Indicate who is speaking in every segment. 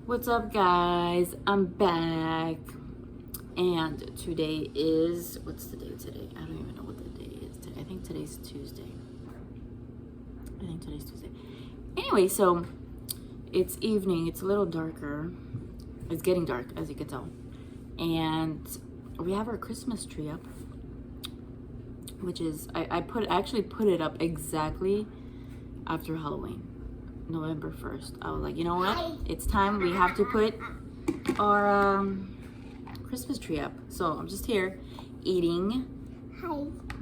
Speaker 1: What's up, guys? I'm back, and today is what's the day today? I don't even know what the day is today. I think today's Tuesday. Anyway, so it's evening. It's a little darker. It's getting dark, as you can tell, and we have our Christmas tree up, which is I actually put it up exactly after Halloween. November 1st. I was like, you know what? It's time. We have to put our Christmas tree up. So I'm just here eating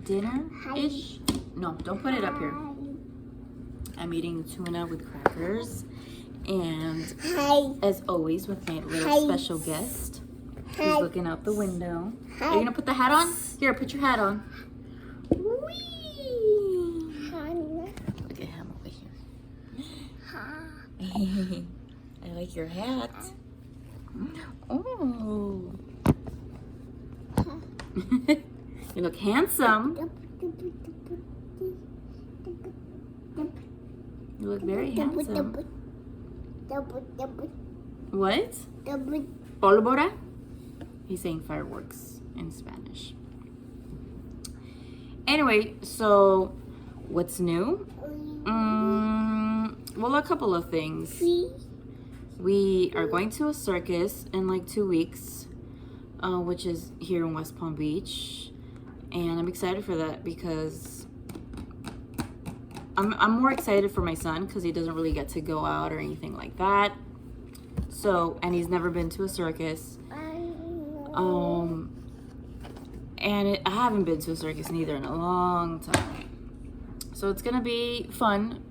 Speaker 1: dinner-ish. No, don't put it up here. I'm eating tuna with crackers. And as always with my little special guest who's looking out the window. Are you going to put the hat on? Here, put your hat on. Whee! Look at him over here. I like your hat. Oh. You look handsome. You look very handsome. What? Pólvora? He's saying fireworks in Spanish. Anyway, so what's new? Well, a couple of things. We are going to a circus in like 2 weeks, which is here in West Palm Beach, and I'm excited for that because I'm more excited for my son because he doesn't really get to go out or anything like that. So, and he's never been to a circus. I haven't been to a circus neither in a long time. So it's gonna be fun.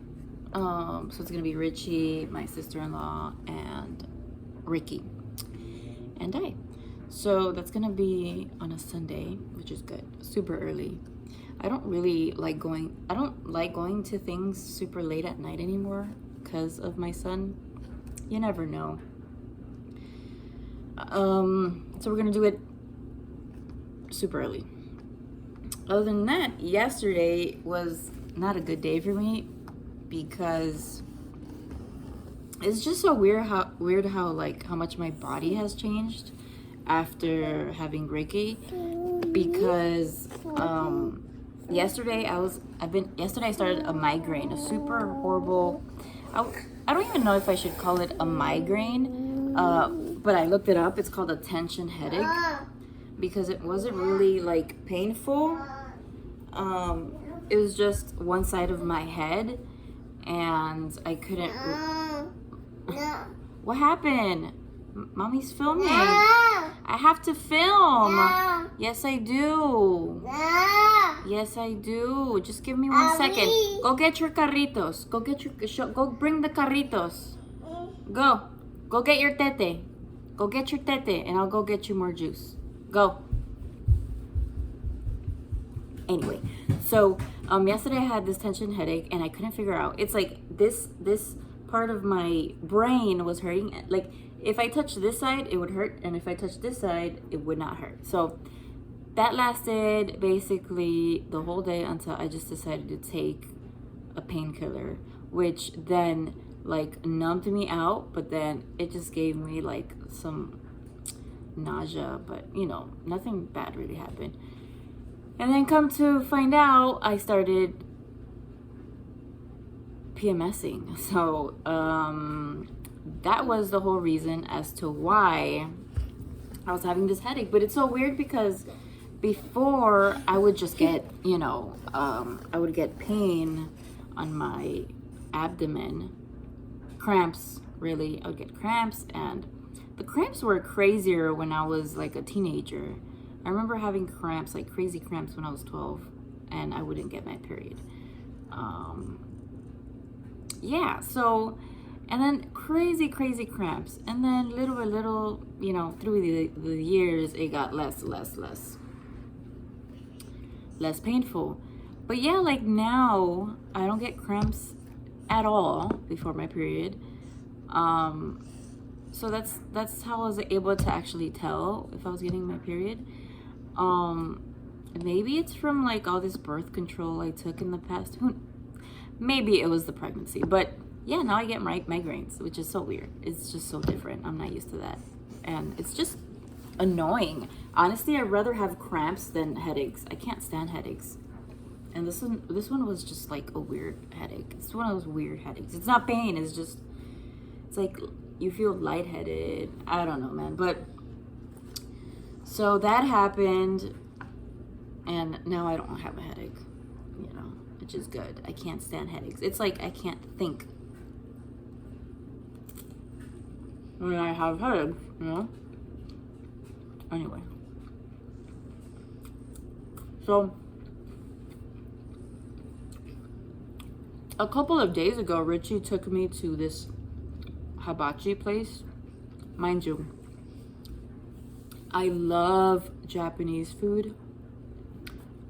Speaker 1: So it's gonna be Richie, my sister-in-law, and Ricky, and I. So that's gonna be on a Sunday, which is good. Super early. I don't like going to things super late at night anymore because of my son. You never know. So we're gonna do it super early. Other than that, yesterday was not a good day for me because it's just so weird how much my body has changed after having Ricky, because yesterday I started a migraine, a super horrible, I don't even know if I should call it a migraine, but I looked it up. It's called a tension headache because it wasn't really like painful. It was just one side of my head, and I couldn't. What happened? Mommy's filming. I have to film. Yes, I do. Yes, I do. Just give me 1 second. Go get your carritos. Go bring the carritos. Go get your tete. Go get your tete, and I'll go get you more juice. Go. Anyway, so yesterday I had this tension headache and I couldn't figure out. It's like this part of my brain was hurting. Like if I touched this side, it would hurt, and if I touched this side, it would not hurt. So that lasted basically the whole day until I just decided to take a painkiller, which then like numbed me out, but then it just gave me like some nausea, but you know, nothing bad really happened. And then come to find out, I started PMSing. So that was the whole reason as to why I was having this headache. But it's so weird because before I would just get, I would get pain on my abdomen, cramps, really. I would get cramps, and the cramps were crazier when I was like a teenager. I remember having cramps, like crazy cramps when I was 12, and I wouldn't get my period. Yeah, so, and then crazy cramps. And then little by little, through the years, it got less painful. But yeah, like now, I don't get cramps at all before my period. So that's how I was able to actually tell if I was getting my period. Maybe it's from like all this birth control I took in the past. Maybe it was the pregnancy, but yeah, now I get migraines, which is so weird. It's just so different. I'm not used to that. And it's just annoying. Honestly, I'd rather have cramps than headaches. I can't stand headaches. And this one was just like a weird headache. It's one of those weird headaches. It's not pain, it's like you feel lightheaded. I don't know, man. But so that happened, and now I don't have a headache, you know, which is good. I can't stand headaches. It's like I can't think when I have headaches, you know? Anyway. So, a couple of days ago, Richie took me to this hibachi place. Mind you, I love Japanese food.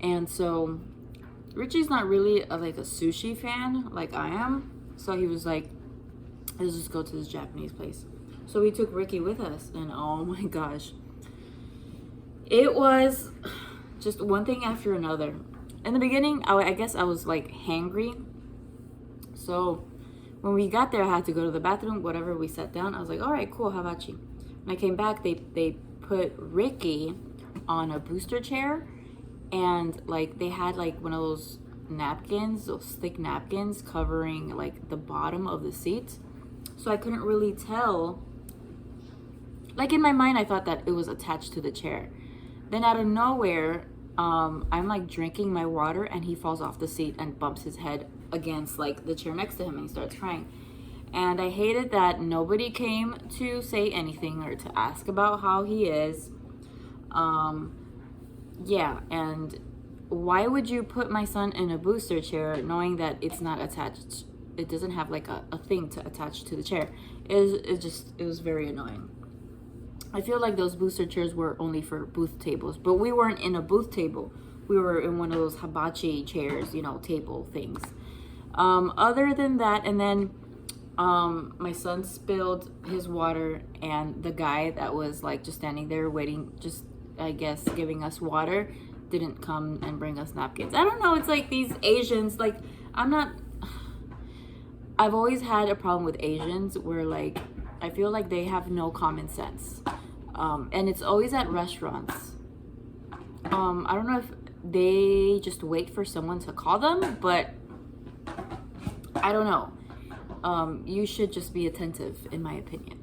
Speaker 1: And so, Richie's not really like a sushi fan like I am. So he was like, let's just go to this Japanese place. So we took Ricky with us, and oh my gosh. It was just one thing after another. In the beginning, I guess I was like hangry. So when we got there, I had to go to the bathroom, whatever. We sat down. I was like, all right, cool, hibachi. When I came back, they put Ricky on a booster chair, and like they had like one of those napkins, those thick napkins covering like the bottom of the seat. So I couldn't really tell. Like in my mind, I thought that it was attached to the chair. Then out of nowhere, I'm like drinking my water, and he falls off the seat and bumps his head against like the chair next to him, and he starts crying. And I hated that nobody came to say anything or to ask about how he is. Yeah, and why would you put my son in a booster chair knowing that it's not attached? It doesn't have like a thing to attach to the chair. It was very annoying. I feel like those booster chairs were only for booth tables, but we weren't in a booth table. We were in one of those hibachi chairs, you know, table things. Other than that, and then my son spilled his water, and the guy that was like just standing there waiting, just I guess giving us water, didn't come and bring us napkins. I don't know, it's like these Asians, like I've always had a problem with Asians where like I feel like they have no common sense. And it's always at restaurants. I don't know if they just wait for someone to call them, but I don't know. You should just be attentive, in my opinion.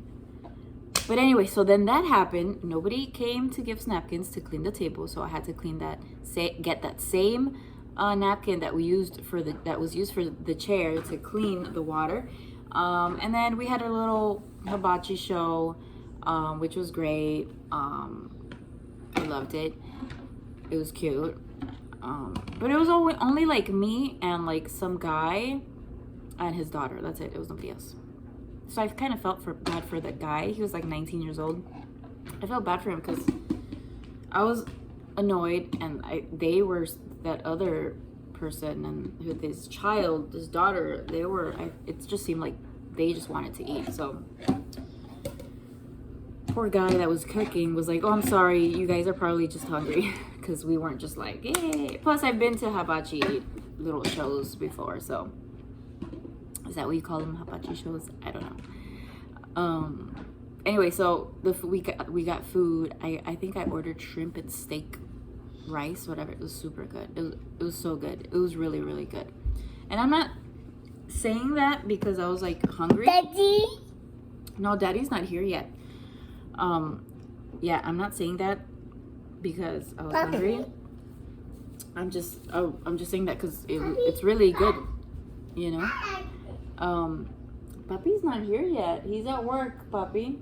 Speaker 1: But anyway, so then that happened. Nobody came to give us napkins to clean the table, so I had to clean that. Get that same napkin that was used for the chair to clean the water. And then we had a little hibachi show, which was great. I loved it. It was cute. But it was only like me and like some guy and his daughter. That's it. It was nobody else. So I kind of felt bad for that guy. He was like 19 years old. I felt bad for him because I was annoyed, and they were that other person, and with his child, his daughter, it just seemed like they just wanted to eat. So poor guy that was cooking was like, oh, I'm sorry, you guys are probably just hungry, because we weren't just like, yay. Plus I've been to hibachi little shows before, so is that what you call them, hibachi shows? I don't know. Anyway, so we got food. I think I ordered shrimp and steak rice, whatever. It was super good. It was so good. It was really, really good. And I'm not saying that because I was like hungry.
Speaker 2: Daddy?
Speaker 1: No, Daddy's not here yet. Yeah, I'm not saying that because I was hungry. I'm just saying that because it's really good, you know. Puppy's not here yet. He's at work, Puppy.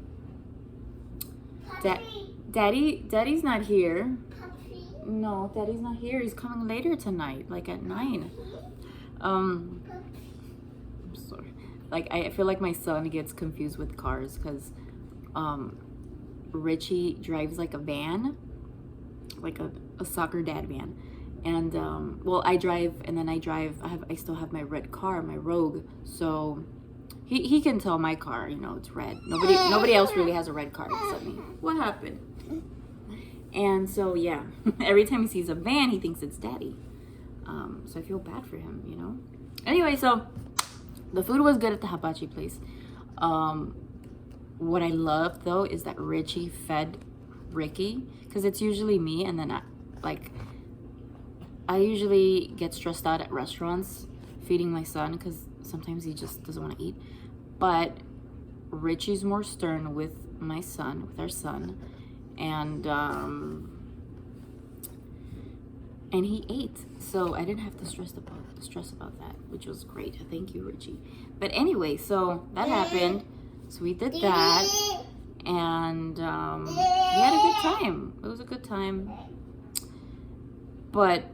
Speaker 1: Daddy's not here.
Speaker 2: Puppy.
Speaker 1: No, Daddy's not here. He's coming later tonight, like at 9. I'm sorry. Like I feel like my son gets confused with cars because Richie drives like a van, like a soccer dad van. And well, I drive, and then I still have my red car, my Rogue, so he can tell my car, you know, it's red. Nobody else really has a red car except me. What happened? And so yeah, every time he sees a van, he thinks it's Daddy. So I feel bad for him, you know. Anyway, so The food was good at the hibachi place. What I love though is that Richie fed Ricky, because it's usually me, and then I usually get stressed out at restaurants feeding my son because sometimes he just doesn't want to eat. But Richie's more stern with my son, with our son, and he ate, so I didn't have to stress about that, which was great. Thank you, Richie. But anyway, so that happened. So we did that, and we had a good time. It was a good time. But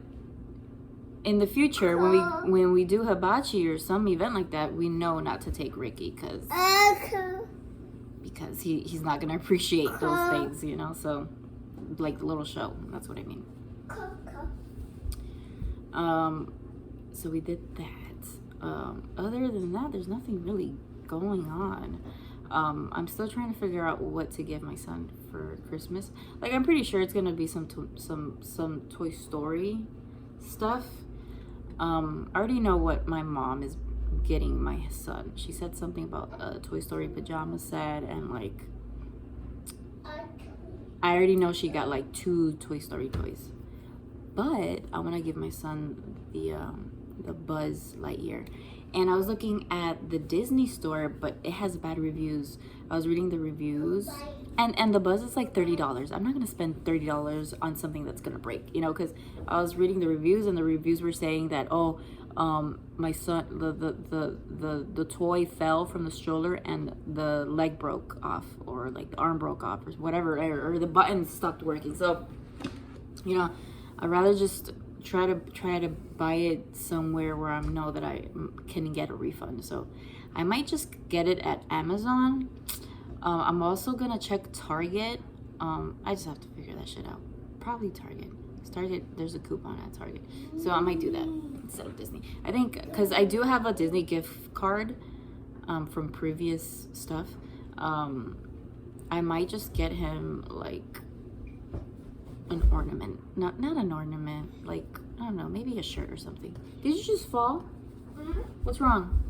Speaker 1: in the future, when we do hibachi or some event like that, we know not to take Ricky because he's not gonna appreciate those things, you know. So like the little show, that's what I mean. So we did that. Other than that, there's nothing really going on. I'm still trying to figure out what to give my son for Christmas. Like, I'm pretty sure it's gonna be some Toy Story stuff. I already know what my mom is getting my son. She said something about a Toy Story pajama set, and like I already know she got like 2 Toy Story toys. But I want to give my son the Buzz Lightyear. And I was looking at the Disney store, but it has bad reviews. I was reading the reviews, and the Buzz is like $30. I'm not gonna spend $30 on something that's gonna break, you know, because I was reading the reviews, and the reviews were saying that, my son, the toy fell from the stroller and the leg broke off, or like the arm broke off, or whatever, or the button stopped working. So, you know, I'd rather just try to buy it somewhere where I know that I can get a refund. So I might just get it at Amazon. I'm also gonna check Target. I just have to figure that shit out. Probably Target. There's a coupon at Target, so I might do that instead of Disney. I think because I do have a Disney gift card from previous stuff. I might just get him like an ornament, not an ornament, like, I don't know, maybe a shirt or something. Did you just fall? What's wrong?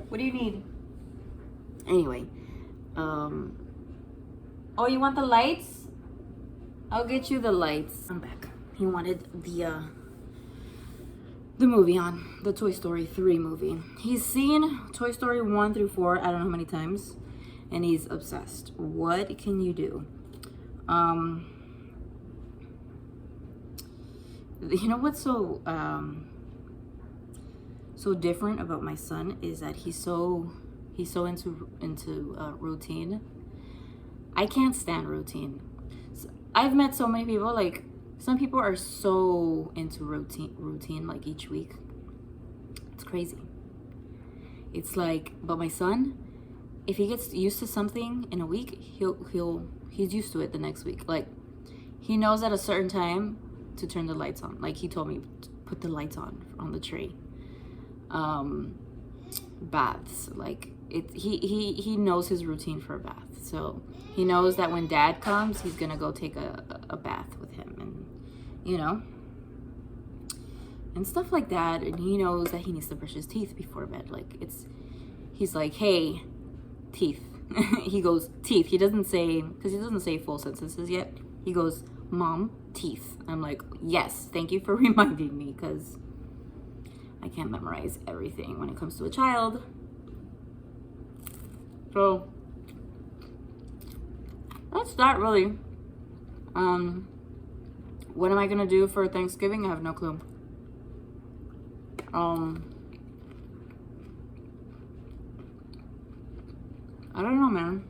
Speaker 1: What do you need? Anyway, oh, you want the lights? I'll get you the lights. I'm back. He wanted the movie on, the Toy Story 3 movie. He's seen Toy Story 1 through 4 I don't know how many times, and he's obsessed. What can you do? You know what's so different about my son is that he's so into routine. I can't stand routine. So I've met so many people, like some people are so into routine like each week. It's crazy. It's like, but my son, if he gets used to something in a week, he's used to it the next week. Like, he knows at a certain time to turn the lights on. Like, he told me to put the lights on the tree. Baths, like he knows his routine for a bath. So he knows that when dad comes, he's gonna go take a bath with him, and you know, and stuff like that. And he knows that he needs to brush his teeth before bed. Like, he's like, hey, teeth. He goes, teeth. He doesn't say, because he doesn't say full sentences yet. He goes, mom, teeth. I'm like, yes, thank you for reminding me, because I can't memorize everything when it comes to a child. So that's that, really. What am I gonna do for Thanksgiving? I have no clue. I don't know, man.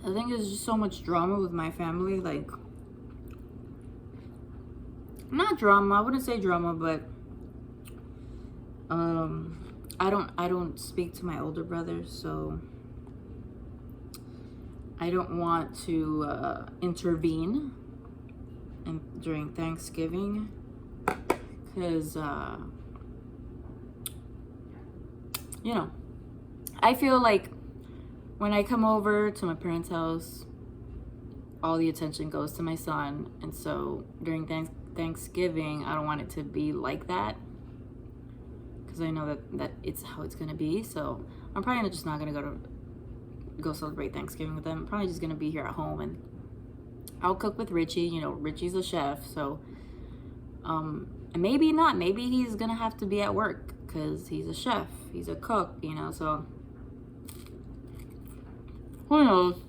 Speaker 1: I think there's just so much drama with my family. Like, not drama, I wouldn't say drama, but I don't speak to my older brother, so I don't want to intervene during Thanksgiving, because you know, I feel like when I come over to my parents' house, all the attention goes to my son, and so during Thanksgiving, I don't want it to be like that, because I know that it's how it's gonna be. So I'm probably just not gonna go celebrate Thanksgiving with them. I'm probably just gonna be here at home, and I'll cook with Richie. You know, Richie's a chef, so and maybe not. Maybe he's gonna have to be at work because he's a chef. He's a cook, you know. So who knows?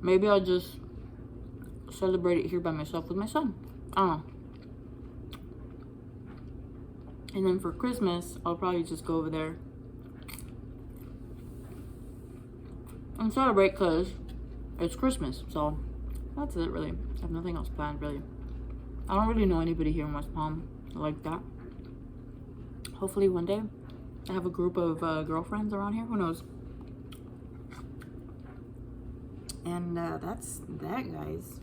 Speaker 1: Maybe I'll just celebrate it here by myself with my son. I don't know. And then for Christmas, I'll probably just go over there and celebrate because it's Christmas. So that's it, really. I have nothing else planned, really. I don't really know anybody here in West Palm like that. Hopefully one day I have a group of girlfriends around here. Who knows? And that's that, guys.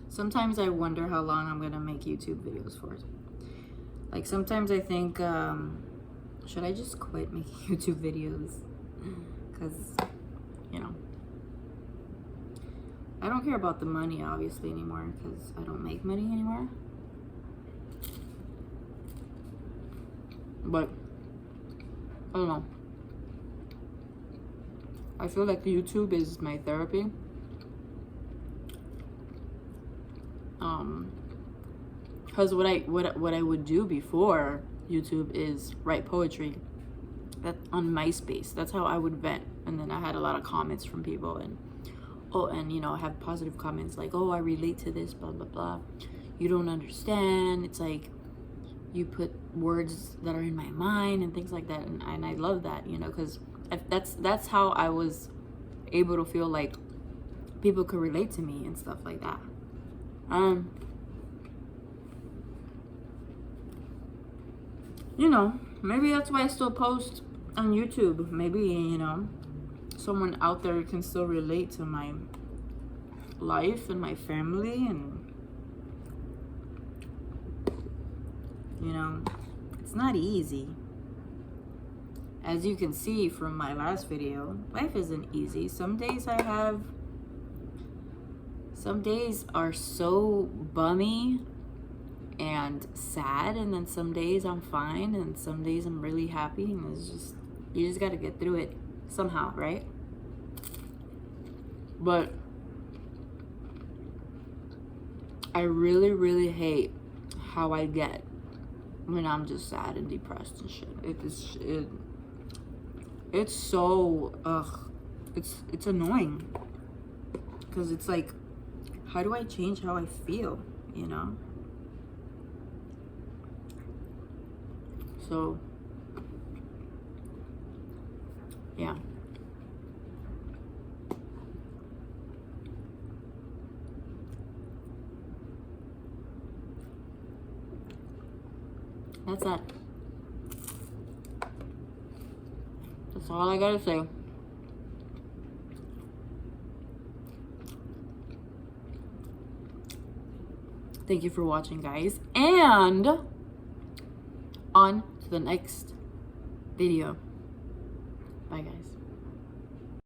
Speaker 1: Sometimes I wonder how long I'm gonna make YouTube videos for. Like, sometimes I think, should I just quit making YouTube videos? Because, you know, I don't care about the money, obviously, anymore, because I don't make money anymore. But, I don't know. I feel like YouTube is my therapy. Because what I would do before YouTube is write poetry on MySpace. That's how I would vent. And then I had a lot of comments from people, and you know, I have positive comments like, oh, I relate to this, blah blah blah. You don't understand. It's like you put words that are in my mind and things like that, and I love that, you know, because that's how I was able to feel like people could relate to me and stuff like that. You know, maybe that's why I still post on YouTube. Maybe, you know, someone out there can still relate to my life and my family, and, you know, it's not easy. As you can see from my last video, life isn't easy. Some days are so bummy and sad, and then some days I'm fine, and some days I'm really happy, and it's just, you just got to get through it somehow, right? But I really, really hate how I get when I'm just sad and depressed and shit. It's so it's annoying, because it's like, how do I change how I feel, you know? So, yeah. That's that. That's all I gotta say. Thank you for watching, guys. And on to the next video. Bye, guys.